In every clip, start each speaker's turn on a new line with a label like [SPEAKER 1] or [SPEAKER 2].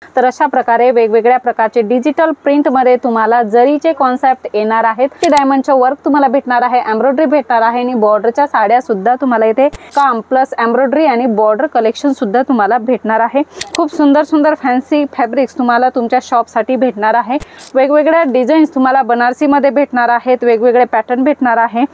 [SPEAKER 1] तर अशा प्रकारे वेगवेगळ्या प्रकारचे डिजिटल प्रिंट मध्ये तुम्हाला जरीचे कॉन्सेप्ट येणार आहेत। ते डायमंडचे वर्क तुम्हाला भेटणार आहे, एम्ब्रॉयडरी भेटणार आहे आणि बॉर्डरच्या साड्या सुद्धा तुम्हाला इथे काम प्लस एम्ब्रॉयडरी आणि बॉर्डर कलेक्शन सुद्धा तुम्हाला भेटणार आहे। खूप सुंदर सुंदर फॅन्सी फॅब्रिक्स तुम्हाला तुमच्या शॉप साठी भेटणार आहे। वेगवेगळ्या डिझाईन्स तुम्हाला बनारसी मध्ये भेटणार आहेत, वेगवेगळे पॅटर्न भेटणार आहे।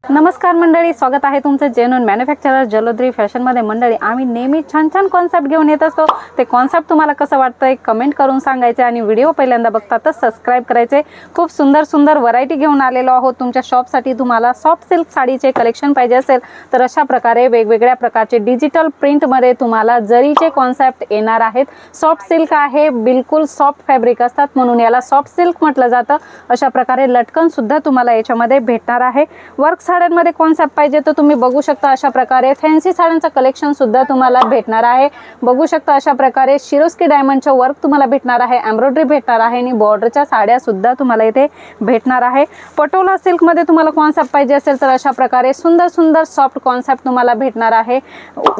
[SPEAKER 1] नमस्कार मंडळी, स्वागत आहे तुमचं जेन्युइन मॅन्युफॅक्चरर जलोद्री फॅशन मध्ये। मंडळी, आम्ही नेहमी छान छान कॉन्सेप्ट घेऊन येत असतो। ते कॉन्सेप्ट तुम्हाला कसं वाटतंय कमेंट करून सांगायचे आणि व्हिडिओ पहिल्यांदा बघता तर सबस्क्राइब करायचे। खूप सुंदर सुंदर व्हरायटी घेऊन आलेलो आहोत तुमच्या शॉप साठी। तुम्हाला सॉफ्ट सिल्क साडीचे कलेक्शन पाहिजे असेल तर अशा प्रकारे वेगवेगळ्या प्रकारचे डिजिटल प्रिंट मध्ये तुम्हाला जरीचे कॉन्सेप्ट येणार आहेत। सॉफ्ट सिल्क आहे, बिलकुल सॉफ्ट फॅब्रिक असतात म्हणून याला सॉफ्ट सिल्क म्हटलं जातं। अशा प्रकारे लटकन सुद्धा तुम्हाला याच्यामध्ये भेटणार आहे। वर्क साड्यांमध्ये कॉन्सेप्ट पाहिजे तर तुम्ही बघू शकता अशा प्रकारे फॅन्सी साड्यांचं कलेक्शन सुद्धा तुम्हाला भेटणार आहे। बघू शकता अशा प्रकारे शिरोस्की डायमंडचं वर्क तुम्हाला भेटणार आहे, एम्ब्रॉयडरी भेटणार आहे आणि बॉर्डरच्या साड्या सुद्धा तुम्हाला इथे भेटणार आहे। पटोला सिल्क मध्ये तुम्हाला कॉन्सेप्ट पाहिजे असेल तर अशा प्रकारे सुंदर सुंदर सॉफ्ट कॉन्सेप्ट तुम्हाला भेटणार आहे।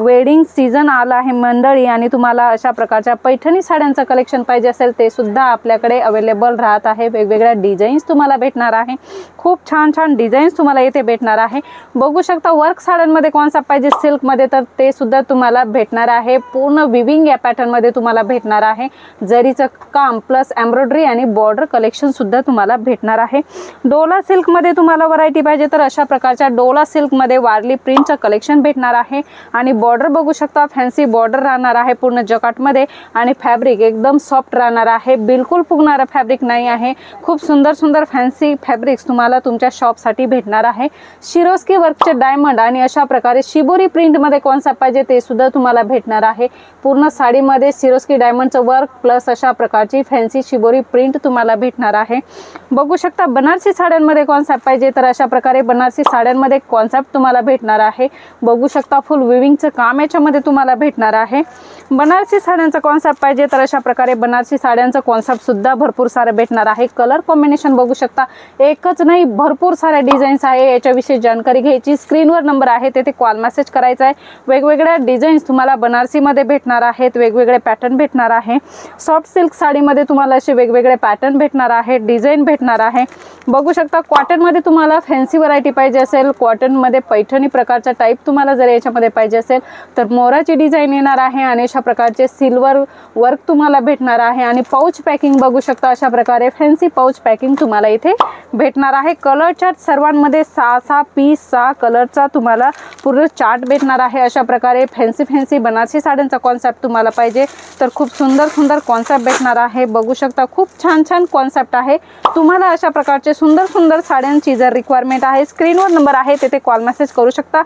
[SPEAKER 1] वेडिंग सीजन आला आहे मंडळी आणि तुम्हाला अशा प्रकारच्या पैठणी साड्यांचं कलेक्शन पाहिजे असेल ते सुद्धा आपल्याकडे अवेलेबल राहत आहे। वेगवेगळ्या डिझाईन्स तुम्हाला भेटणार आहे, खूप छान छान डिझाईन्स तुम्हाला इथे भेटणार आहे। बघू शकता वर्क साड्यांमध्ये कॉन्सेप्ट पाहिजे सिल्क मध्ये तर ते सुद्धा तुम्हाला भेटणार आहे। पूर्ण विविंग या पॅटर्न मध्ये तुम्हाला भेटणार आहे। जरीचं काम प्लस एम्ब्रॉयडरी आणि बॉर्डर कलेक्शन सुद्धा तुम्हाला भेटणार आहे। डोला सिल्क मध्ये तुम्हाला व्हरायटी पाहिजे तर अशा प्रकारच्या डोला सिल्क मध्ये वारली प्रिंटचं कलेक्शन भेटणार आहे आणि बॉर्डर बघू शकता फॅन्सी बॉर्डर राहणार आहे पूर्ण जकाट मध्ये आणि फॅब्रिक एकदम सॉफ्ट राहणार आहे, बिलकुल फुगणारा फॅब्रिक नाही आहे। खूप सुंदर सुंदर फॅन्सी फॅब्रिक्स तुम्हाला तुमच्या शॉप साठी भेटणार आहे। शिरोस्की वर्कचे डायमंड आणि अशा प्रकारे शिबोरी प्रिंट मध्ये कॉन्सेप्ट पाहिजे ते सुद्धा तुम्हाला भेटणार आहे। पूर्ण साडीमध्ये शिरोस्की डायमंडचं वर्क प्लस अशा प्रकारची फॅन्सी शिबोरी प्रिंट तुम्हाला भेटणार आहे। बघू शकता बनारसी साड्यांमध्ये कॉन्सेप्ट पाहिजे तर अशा प्रकारे बनारसी साड्यांमध्ये कॉन्सेप्ट तुम्हाला भेटणार आहे। बघू शकता फुल विविंगचं काम याच्यामध्ये तुम्हाला भेटणार आहे। बनारसी साड्यांचा कॉन्सेप्ट पाहिजे तर अशा प्रकारे बनारसी साड्यांचं कॉन्सेप्ट सुद्धा भरपूर सारं भेटणार आहे। कलर कॉम्बिनेशन बघू शकता, एकच नाही भरपूर साऱ्या डिझाईन्स आहे। याच्याविषयी जानकारी घ्यायची स्क्रीनवर नंबर आहे तेथे कॉल मेसेज करायचा आहे। वेगवेगळ्या डिझाईन्स तुम्हाला बनारसी मध्ये भेटणार आहेत, वेगवेगळे पॅटर्न भेटणार आहे। सॉफ्ट सिल्क साडीमध्ये तुम्हाला असे वेगवेगळे पॅटर्न भेटणार आहे, डिझाईन भेटणार आहे। बघू शकता कॉटन मध्ये तुम्हाला फॅन्सी व्हरायटी पाहिजे असेल, कॉटन मध्ये पैठणी प्रकारचा टाइप तुम्हाला जर याच्यामध्ये पाहिजे असेल तर मोराची डिझाईन येणार आहे आणि अशा प्रकारचे सिल्वर वर्क तुम्हाला भेटणार आहे आणि पाऊच पॅकिंग बघू शकता अशा प्रकारे फॅन्सी पाऊच पॅकिंग तुम्हाला इथे भेटणार आहे। कलर चार्ट सर्वांमध्ये 6 पीस 6 कलरचा तुम्हाला पूर्ण चार्ट भेटणार आहे। अशा प्रकारे फॅन्सी बनारसी साड्यांचा कॉन्सेप्ट तुम्हाला पाहिजे तर खूप सुंदर सुंदर कॉन्सेप्ट भेटणार आहे। बघू शकता खूप छान छान कॉन्सेप्ट आहे। तुम्हाला अशा प्रकारचे सुंदर सुंदर साड्यांची जर रिक्वायरमेंट आहे स्क्रीनवर नंबर आहे तेथे कॉल मेसेज करू शकता।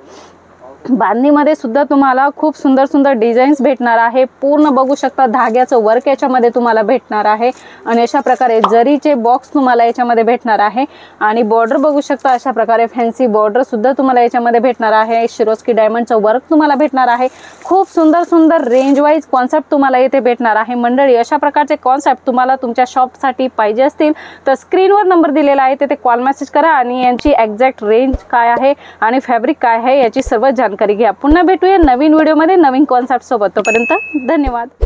[SPEAKER 1] बांधणीमध्ये सुद्धा तुम्हाला खूप सुंदर सुंदर डिझाईन्स भेटणार आहे। पूर्ण बघू शकता धाग्याचं वर्क याच्यामध्ये तुम्हाला भेटणार आहे आणि अशा प्रकारे जरीचे बॉक्स तुम्हाला याच्यामध्ये भेटणार आहे आणि बॉर्डर बघू शकता अशा प्रकारे फॅन्सी बॉर्डर सुद्धा तुम्हाला याच्यामध्ये भेटणार आहे। शिरोस्की डायमंडचं वर्क तुम्हाला भेटणार आहे। खूप सुंदर सुंदर रेंज वाईज कॉन्सेप्ट तुम्हाला इथे भेटणार आहे। मंडळी, अशा प्रकारचे कॉन्सेप्ट तुम्हाला तुमच्या शॉपसाठी पाहिजे असतील तर स्क्रीनवर नंबर दिलेला आहे तेथे कॉल मेसेज करा आणि यांची एक्झॅक्ट रेंज काय आहे आणि फॅब्रिक काय आहे याची सर्व जानकारी घ्या। पुन्हा भेटूया नवीन व्हिडिओमध्ये नवीन कॉन्सेप्ट सोबत। तोपर्यंत धन्यवाद।